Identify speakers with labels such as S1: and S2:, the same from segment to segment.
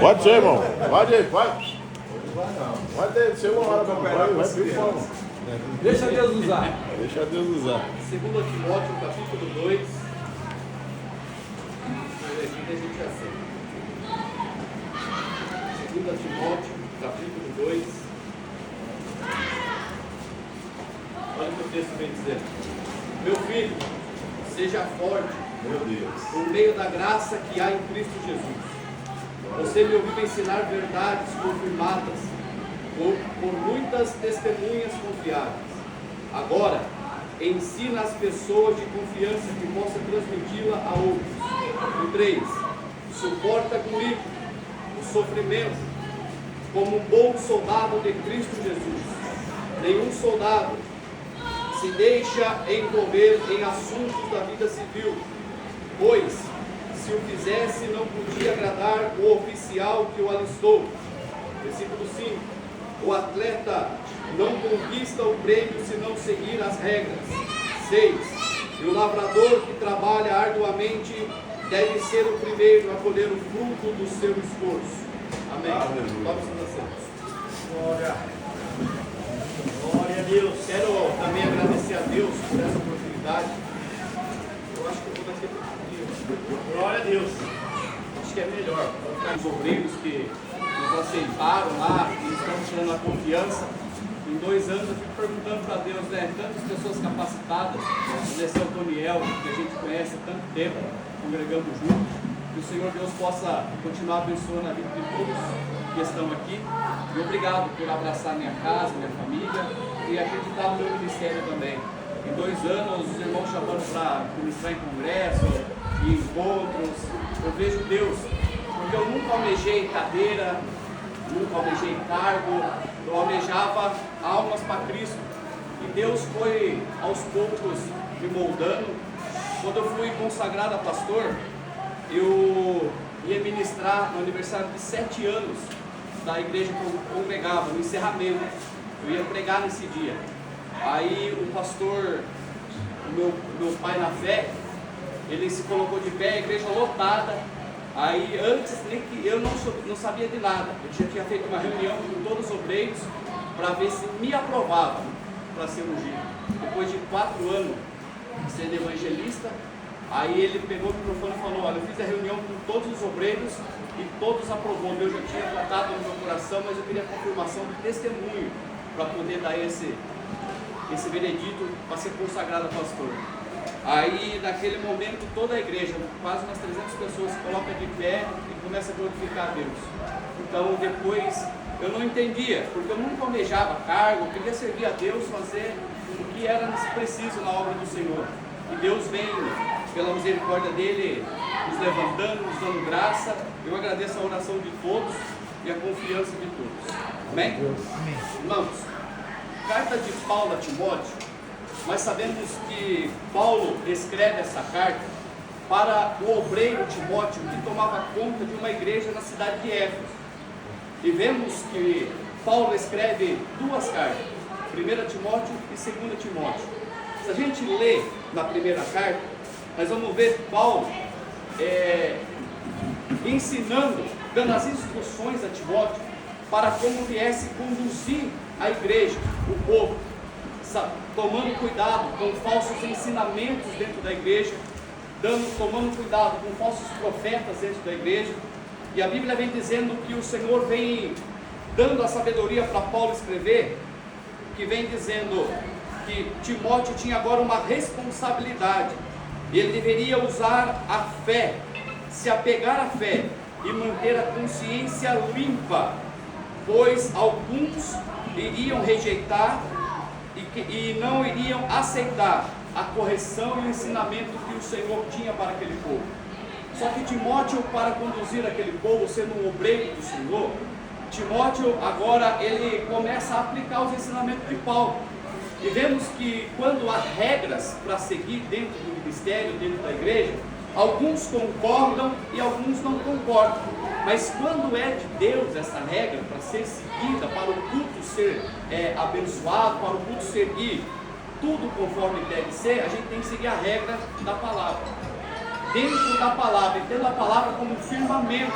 S1: Pode ser, irmão. Pode ir, pode. Pode ser uma hora para vai vir fora.
S2: Deixa Deus usar.
S1: Deixa Deus usar.
S3: 2 Timóteo, capítulo 2. Aqui a gente aceita. 2 Timóteo, capítulo 2. Olha o que o texto vem dizer. Meu filho, seja forte,
S1: Meu Deus.
S3: por meio da graça que há em Cristo Jesus. Você me ouviu ensinar verdades confirmadas por muitas testemunhas confiáveis. Agora, ensina as pessoas de confiança que possam transmiti-la a outros. 3. Suporta comigo o sofrimento como um bom soldado de Cristo Jesus. Nenhum soldado se deixa envolver em assuntos da vida civil, pois, se o fizesse, não podia agradar o oficial que o alistou. Versículo 5. O atleta não conquista o prêmio se não seguir as regras. 6. E o lavrador que trabalha arduamente deve ser o primeiro a colher o fruto do seu esforço. Amém. Vamos
S2: Glória. Glória a Deus.
S3: Quero também agradecer a Deus por essa oportunidade. Eu acho que eu vou daqui para o
S2: Glória a Deus.
S3: acho que é melhor para os obreiros que nos aceitaram lá e estão tirando a confiança. Em 2 anos eu fico perguntando para Deus, né? Tantas pessoas capacitadas, o Toniel, que a gente conhece há tanto tempo, congregando juntos, que o Senhor Deus possa continuar abençoando a vida de todos que estão aqui. E obrigado por abraçar minha casa, minha família e acreditar no meu ministério também. Em 2 anos, os irmãos chamando para ministrar em congresso e encontros, eu vejo Deus, porque eu nunca almejei cadeira, nunca almejei cargo, eu almejava almas para Cristo. E Deus foi aos poucos me moldando. Quando eu fui consagrado a pastor, eu ia ministrar no aniversário de 7 anos da igreja que eu congregava, no encerramento. Eu ia pregar nesse dia. Aí o pastor, meu pai na fé, ele se colocou de pé, a igreja lotada. Aí antes nem que eu não sabia de nada, eu já tinha feito uma reunião com todos os obreiros para ver se me aprovavam para ser ungido. Depois de 4 anos sendo evangelista, aí ele pegou o microfone e falou: olha, eu fiz a reunião com todos os obreiros e todos aprovou. Eu já tinha tratado no meu coração, mas eu queria confirmação de testemunho para poder dar esse veredito para ser consagrado a pastor. Aí naquele momento toda a igreja, quase umas 300 pessoas, se coloca de pé e começa a glorificar a Deus. Então depois eu não entendia, porque eu nunca almejava cargo, eu queria servir a Deus, fazer o que era preciso na obra do Senhor. E Deus vem, pela misericórdia dele, nos levantando, nos dando graça. Eu agradeço a oração de todos e a confiança de todos. Amém?
S2: Amém.
S3: Irmãos, carta de Paulo a Timóteo. Nós sabemos que Paulo escreve essa carta para o obreiro Timóteo, que tomava conta de uma igreja na cidade de Éfeso. E vemos que Paulo escreve 2 cartas, 1 Timóteo e 2 Timóteo. Se a gente lê na primeira carta, nós vamos ver Paulo ensinando, dando as instruções a Timóteo para como viesse conduzir a igreja, o povo, tomando cuidado com falsos ensinamentos dentro da igreja, tomando cuidado com falsos profetas dentro da igreja. E a Bíblia vem dizendo que o Senhor vem dando a sabedoria para Paulo escrever, que vem dizendo que Timóteo tinha agora uma responsabilidade. Ele deveria usar a fé, se apegar à fé e manter a consciência limpa, pois alguns iriam rejeitar e não iriam aceitar a correção e o ensinamento que o Senhor tinha para aquele povo. Só que Timóteo, para conduzir aquele povo, sendo um obreiro do Senhor, Timóteo agora ele começa a aplicar os ensinamentos de Paulo. E vemos que quando há regras para seguir dentro do ministério, dentro da igreja, alguns concordam e alguns não concordam. Mas quando é de Deus essa regra para ser seguida, para o culto ser abençoado, para o culto seguir tudo conforme deve ser, a gente tem que seguir a regra da palavra. Dentro da palavra, e tendo a palavra como firmamento.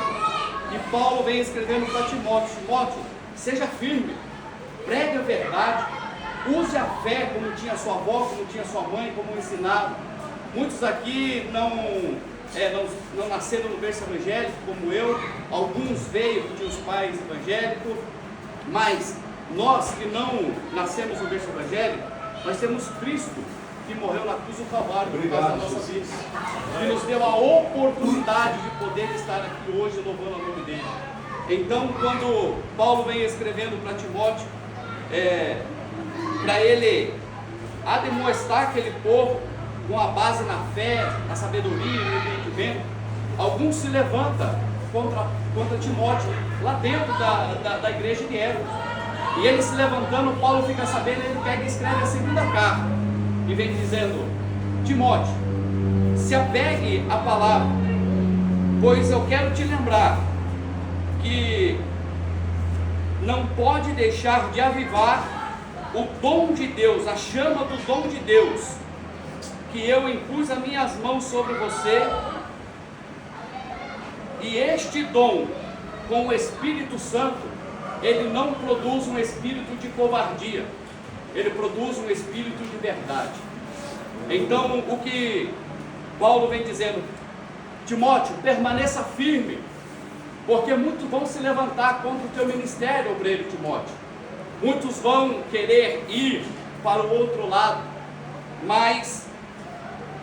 S3: E Paulo vem escrevendo para Timóteo: Timóteo, seja firme, pregue a verdade, use a fé como tinha sua avó, como tinha sua mãe, como ensinaram. Muitos aqui não nasceram no berço evangélico como eu, alguns veio de os pais evangélicos, mas nós que não nascemos no berço evangélico, nós temos Cristo que morreu na cruz do Calvário por causa da nossa vida, que nos deu a oportunidade de poder estar aqui hoje louvando o nome dele. Então, quando Paulo vem escrevendo para Timóteo, para ele admoestar aquele povo com a base na fé, na sabedoria e no entendimento, alguns se levantam contra Timóteo lá dentro da igreja de Éfeso. E ele se levantando, Paulo fica sabendo, ele pega e escreve a segunda carta e vem dizendo: Timóteo, se apegue à palavra, pois eu quero te lembrar que não pode deixar de avivar o dom de Deus, a chama do dom de Deus, que eu impus as minhas mãos sobre você. E este dom, com o Espírito Santo, ele não produz um espírito de covardia, ele produz um espírito de verdade. Então, o que Paulo vem dizendo: Timóteo, permaneça firme, porque muitos vão se levantar contra o teu ministério, obreiro Timóteo. Muitos vão querer ir para o outro lado, mas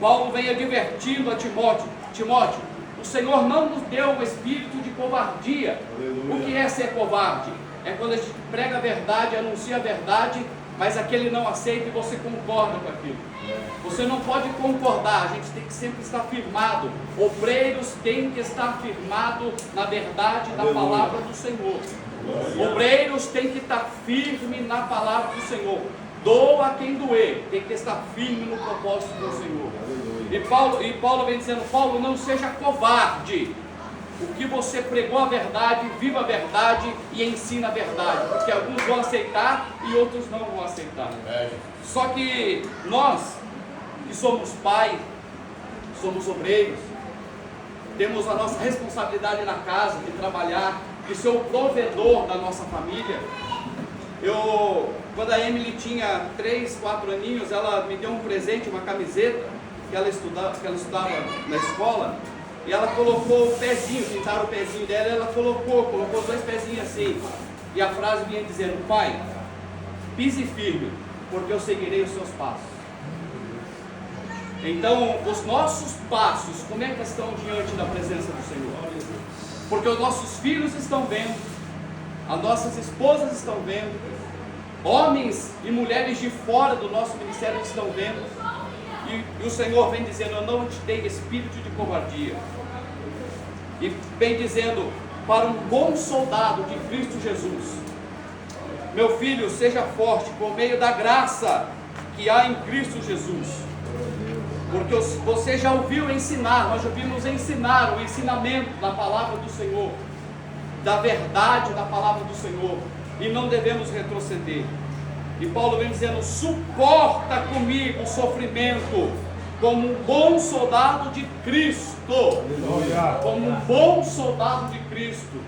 S3: Paulo vem advertindo a Timóteo: Timóteo, o Senhor não nos deu um espírito de covardia. Aleluia. O que é ser covarde? É quando a gente prega a verdade, anuncia a verdade, mas aquele não aceita e você concorda com aquilo. Você não pode concordar, a gente tem que sempre estar firmado. Obreiros têm que estar firmados na verdade da palavra do Senhor. Obreiros têm que estar firmes na palavra do Senhor. Doa quem doer, tem que estar firme no propósito do Senhor. E Paulo vem dizendo: Paulo, não seja covarde. O que você pregou a verdade, viva a verdade e ensina a verdade, porque alguns vão aceitar e outros não vão aceitar. Só que nós, que somos pais, somos obreiros, temos a nossa responsabilidade na casa, de trabalhar, de ser o provedor da nossa família. Quando a Emily tinha 3, 4 aninhos, ela me deu um presente, uma camiseta, que ela estudava na escola, e ela colocou o pezinho, pintaram o pezinho dela, e ela colocou 2 pezinhos assim, e a frase vinha dizendo: pai, pise firme, porque eu seguirei os seus passos. Então, os nossos passos, como é que estão diante da presença do Senhor? Porque os nossos filhos estão vendo, as nossas esposas estão vendo, homens e mulheres de fora do nosso ministério estão vendo, e o Senhor vem dizendo: eu não te dei espírito de covardia. E vem dizendo para um bom soldado de Cristo Jesus: meu filho, seja forte por meio da graça que há em Cristo Jesus. Porque você já ouviu ensinar, nós já ouvimos ensinar o ensinamento da palavra do Senhor, da verdade da palavra do Senhor, e não devemos retroceder. E Paulo vem dizendo: suporta comigo o sofrimento, como um bom soldado de Cristo. Como um bom soldado de Cristo.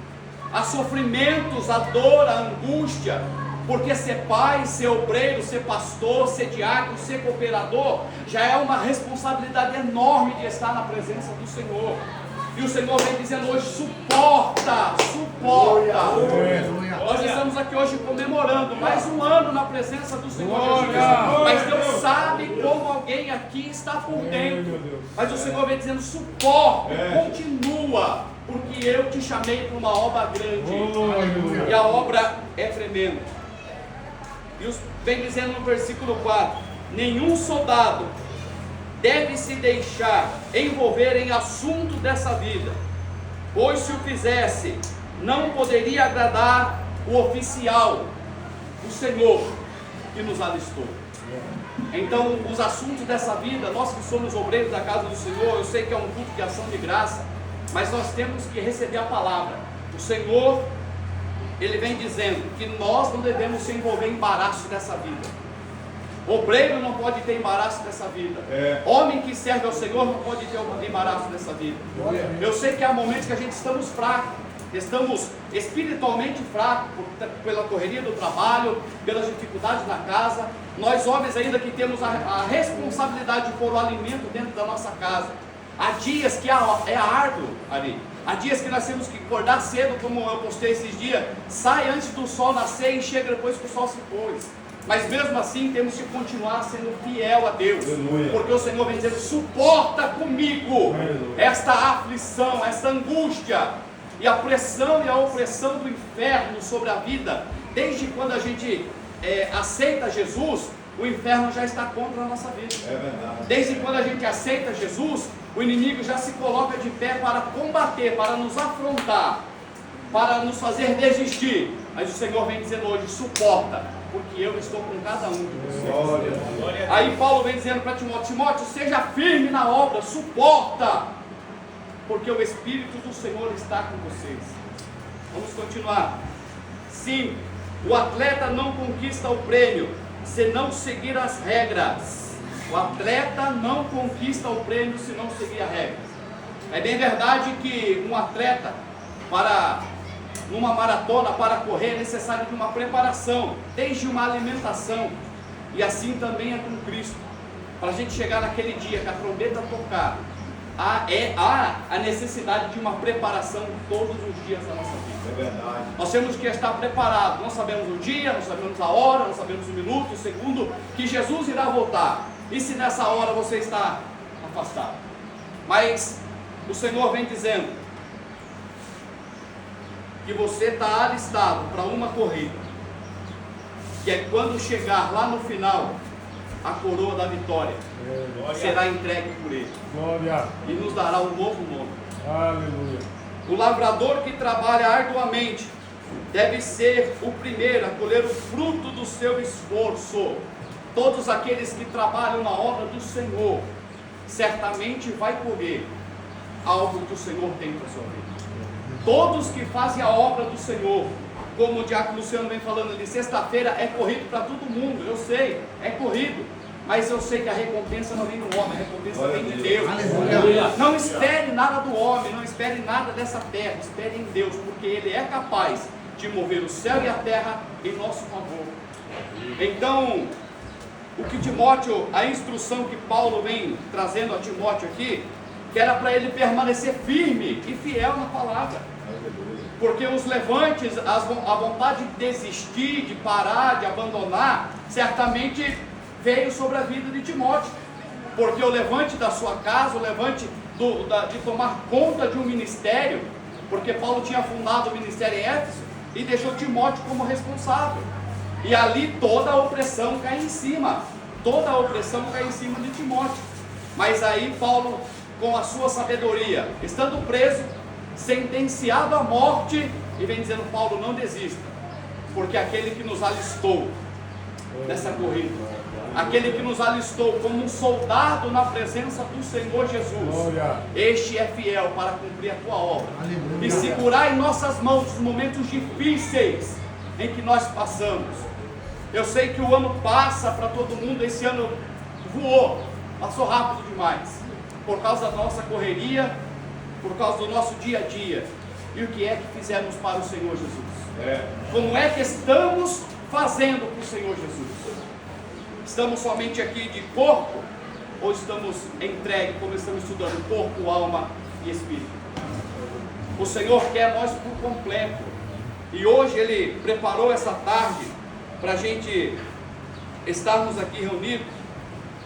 S3: Há sofrimentos, a dor, a angústia, porque ser pai, ser obreiro, ser pastor, ser diácono, ser cooperador, já é uma responsabilidade enorme de estar na presença do Senhor. E o Senhor vem dizendo hoje: suporta. Nós estamos aqui hoje comemorando mais um ano na presença do Senhor Jesus. Mas Deus sabe como alguém aqui está por dentro. Mas o Senhor vem dizendo: suporta, continua, porque eu te chamei para uma obra grande. E a obra é tremenda. E vem dizendo no versículo 4: nenhum soldado deve se deixar envolver em assunto dessa vida, pois se o fizesse, não poderia agradar o oficial, o Senhor, que nos alistou. Então, os assuntos dessa vida, nós que somos obreiros da casa do Senhor, eu sei que é um culto de ação de graça, mas nós temos que receber a palavra. O Senhor, Ele vem dizendo que nós não devemos se envolver em embaraço dessa vida. Obreiro não pode ter embaraço dessa vida. Homem que serve ao Senhor não pode ter embaraço dessa vida. Eu sei que há momentos que a gente estamos fracos, estamos espiritualmente fracos pela correria do trabalho, pelas dificuldades na casa. Nós homens ainda que temos a responsabilidade de pôr o alimento dentro da nossa casa. Há dias que é árduo ali. Há dias que nós temos que acordar cedo, como eu postei esses dias. Sai antes do sol nascer e chega depois que o sol se pôs. Mas mesmo assim temos que continuar sendo fiel a Deus. Aleluia. Porque o Senhor vem dizendo: suporta comigo, aleluia, esta aflição, esta angústia e a pressão e a opressão do inferno sobre a vida. Desde quando a gente aceita Jesus, o inferno já está contra a nossa vida. É verdade. Desde quando a gente aceita Jesus, o inimigo já se coloca de pé para combater, para nos afrontar, para nos fazer desistir. Mas o Senhor vem dizendo hoje: suporta, porque eu estou com cada um de vocês. Aí Paulo vem dizendo para Timóteo: Timóteo, seja firme na obra, suporta, porque o Espírito do Senhor está com vocês. Vamos continuar. Sim, o atleta não conquista o prêmio se não seguir as regras. O atleta não conquista o prêmio se não seguir as regras. É bem verdade que um atleta, numa maratona, para correr, é necessário de uma preparação, desde uma alimentação, e assim também é com Cristo. Para a gente chegar naquele dia que a trombeta tocar, há a necessidade de uma preparação todos os dias da nossa vida. É verdade. Nós temos que estar preparados. Não sabemos o dia, não sabemos a hora, não sabemos o minuto, o segundo que Jesus irá voltar. E se nessa hora você está afastado? Mas o Senhor vem dizendo que você está alistado para uma corrida, que é quando chegar lá no final, a coroa da vitória será entregue por Ele. Glória. E nos dará um novo nome. Aleluia. O lavrador que trabalha arduamente deve ser o primeiro a colher o fruto do seu esforço. Todos aqueles que trabalham na obra do Senhor certamente vai colher algo que o Senhor tem para a sua vida. Todos que fazem a obra do Senhor, como o Diácono Luciano vem falando ali, sexta-feira é corrido para todo mundo, eu sei, é corrido, mas eu sei que a recompensa não vem do homem, a recompensa vem de Deus. Aleluia. Não espere nada do homem, não espere nada dessa terra, espere em Deus, porque Ele é capaz de mover o céu e a terra em nosso favor. Então, o que Timóteo, a instrução que Paulo vem trazendo a Timóteo aqui, que era para ele permanecer firme e fiel na palavra. Porque os levantes, a vontade de desistir, de parar, de abandonar, certamente veio sobre a vida de Timóteo. Porque o levante da sua casa, o levante de tomar conta de um ministério, porque Paulo tinha fundado o ministério em Éfeso e deixou Timóteo como responsável. E ali toda a opressão cai em cima. Toda a opressão cai em cima de Timóteo. Mas aí Paulo, com a sua sabedoria, estando preso, sentenciado à morte, e vem dizendo: Paulo, não desista, porque aquele que nos alistou nessa corrida, aquele que nos alistou como um soldado na presença do Senhor Jesus, este é fiel para cumprir a tua obra. Aleluia. E segurar em nossas mãos os momentos difíceis em que nós passamos. Eu sei que o ano passa para todo mundo, esse ano voou, passou rápido demais, por causa da nossa correria, por causa do nosso dia a dia. E o que é que fizemos para o Senhor Jesus? Como é que estamos fazendo para o Senhor Jesus? Estamos somente aqui de corpo, ou estamos entregues, como estamos estudando, corpo, alma e espírito? O Senhor quer nós por completo, e hoje Ele preparou essa tarde para a gente estarmos aqui reunidos,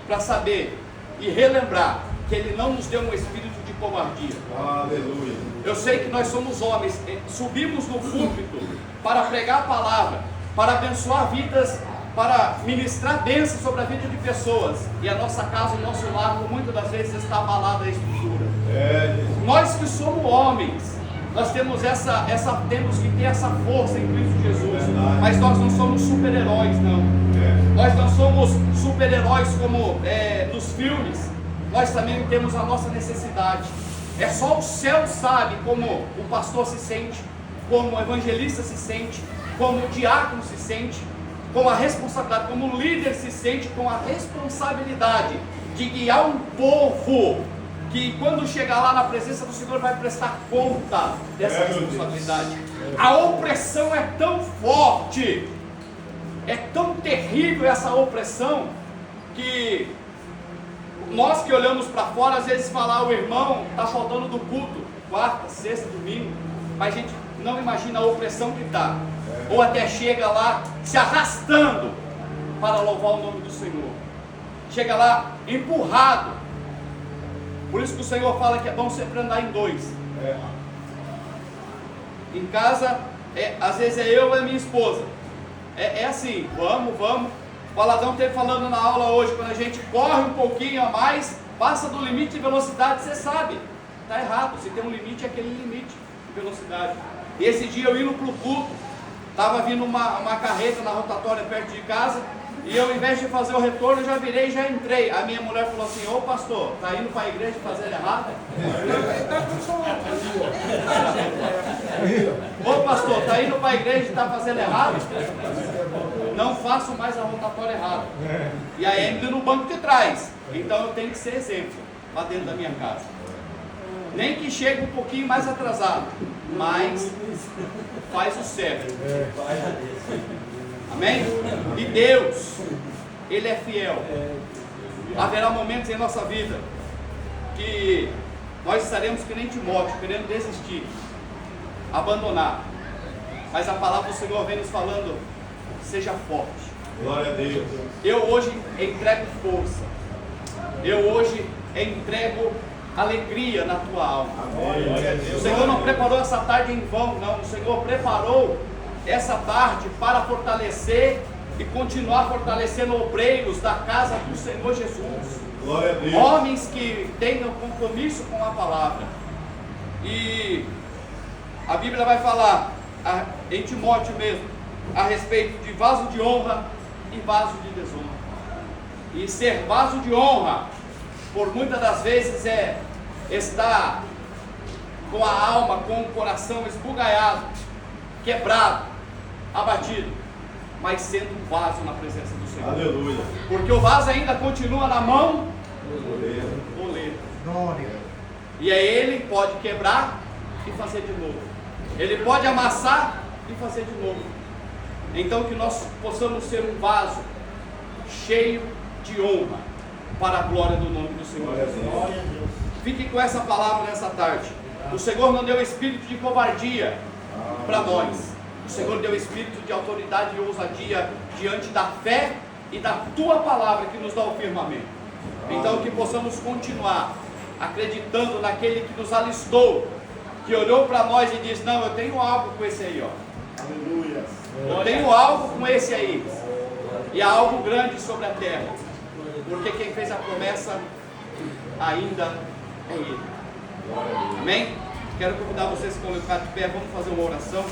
S3: para saber e relembrar que Ele não nos deu um espírito de covardia. Aleluia. Eu sei que nós somos homens, subimos no púlpito para pregar a palavra, para abençoar vidas, para ministrar bênçãos sobre a vida de pessoas, e a nossa casa, o nosso lar, muitas das vezes está abalada a estrutura. Nós que somos homens, nós temos temos que ter essa força em Cristo Jesus, mas nós não somos super-heróis, não. Nós não somos super-heróis como nos filmes. Nós também temos a nossa necessidade. É só o céu sabe como o pastor se sente, como o evangelista se sente, como o diácono se sente, com a responsabilidade, como o líder se sente com a responsabilidade de guiar um povo que quando chegar lá na presença do Senhor vai prestar conta dessa responsabilidade. A opressão é tão forte, é tão terrível essa opressão, que nós que olhamos para fora, às vezes falar, o irmão está faltando do culto, quarta, sexta, domingo, mas a gente não imagina a opressão que está, ou até chega lá se arrastando para louvar o nome do Senhor, chega lá empurrado. Por isso que o Senhor fala que é bom sempre andar em dois. Em casa, às vezes é eu e a minha esposa, é assim, vamos. O Aladão esteve falando na aula hoje, quando a gente corre um pouquinho a mais, passa do limite de velocidade, você sabe, está errado. Se tem um limite, é aquele limite de velocidade. E esse dia eu indo para o culto, estava vindo uma carreta na rotatória perto de casa, e eu, ao invés de fazer o retorno, já virei e já entrei. A minha mulher falou assim: ô pastor, está indo para a igreja fazendo errado? Ô pastor, está indo para a igreja e está fazendo errado? Não faço mais a rotatória errada. E a Emily no banco de trás. Então eu tenho que ser exemplo lá dentro da minha casa. Nem que chegue um pouquinho mais atrasado, mas faz o certo. Amém? E Deus, Ele é fiel. Haverá momentos em nossa vida que nós estaremos que nem Timóteo, querendo desistir, abandonar. Mas a palavra do Senhor vem nos falando: seja forte.
S1: Glória a Deus.
S3: Eu hoje entrego força. Eu hoje entrego alegria na tua alma.
S1: Amém.
S3: O Senhor não preparou essa tarde em vão, não. O Senhor preparou essa tarde para fortalecer e continuar fortalecendo obreiros da casa do Senhor Jesus.
S1: Glória a Deus.
S3: Homens que tenham compromisso com a palavra. E a Bíblia vai falar em Timóteo mesmo a respeito de vaso de honra e vaso de desonra. E ser vaso de honra, por muitas das vezes, é estar com a alma, com o coração esbugalhado, quebrado, abatido, mas sendo um vaso na presença do Senhor.
S1: Aleluia.
S3: Porque o vaso ainda continua na mão do oleiro. E aí ele pode quebrar e fazer de novo. Ele pode amassar e fazer de novo. Então que nós possamos ser um vaso cheio de honra para a glória do nome do Senhor Jesus. Fique com essa palavra nessa tarde. O Senhor não deu espírito de covardia para nós. O Senhor deu espírito de autoridade e ousadia diante da fé e da tua palavra que nos dá o firmamento. Então que possamos continuar acreditando naquele que nos alistou, que olhou para nós e disse: não, eu tenho algo com esse aí, ó.
S1: Aleluia.
S3: Eu tenho algo com esse aí. E há algo grande sobre a terra. Porque quem fez a promessa ainda é Ele. Amém? Quero convidar vocês a colocar de pé. Vamos fazer uma oração.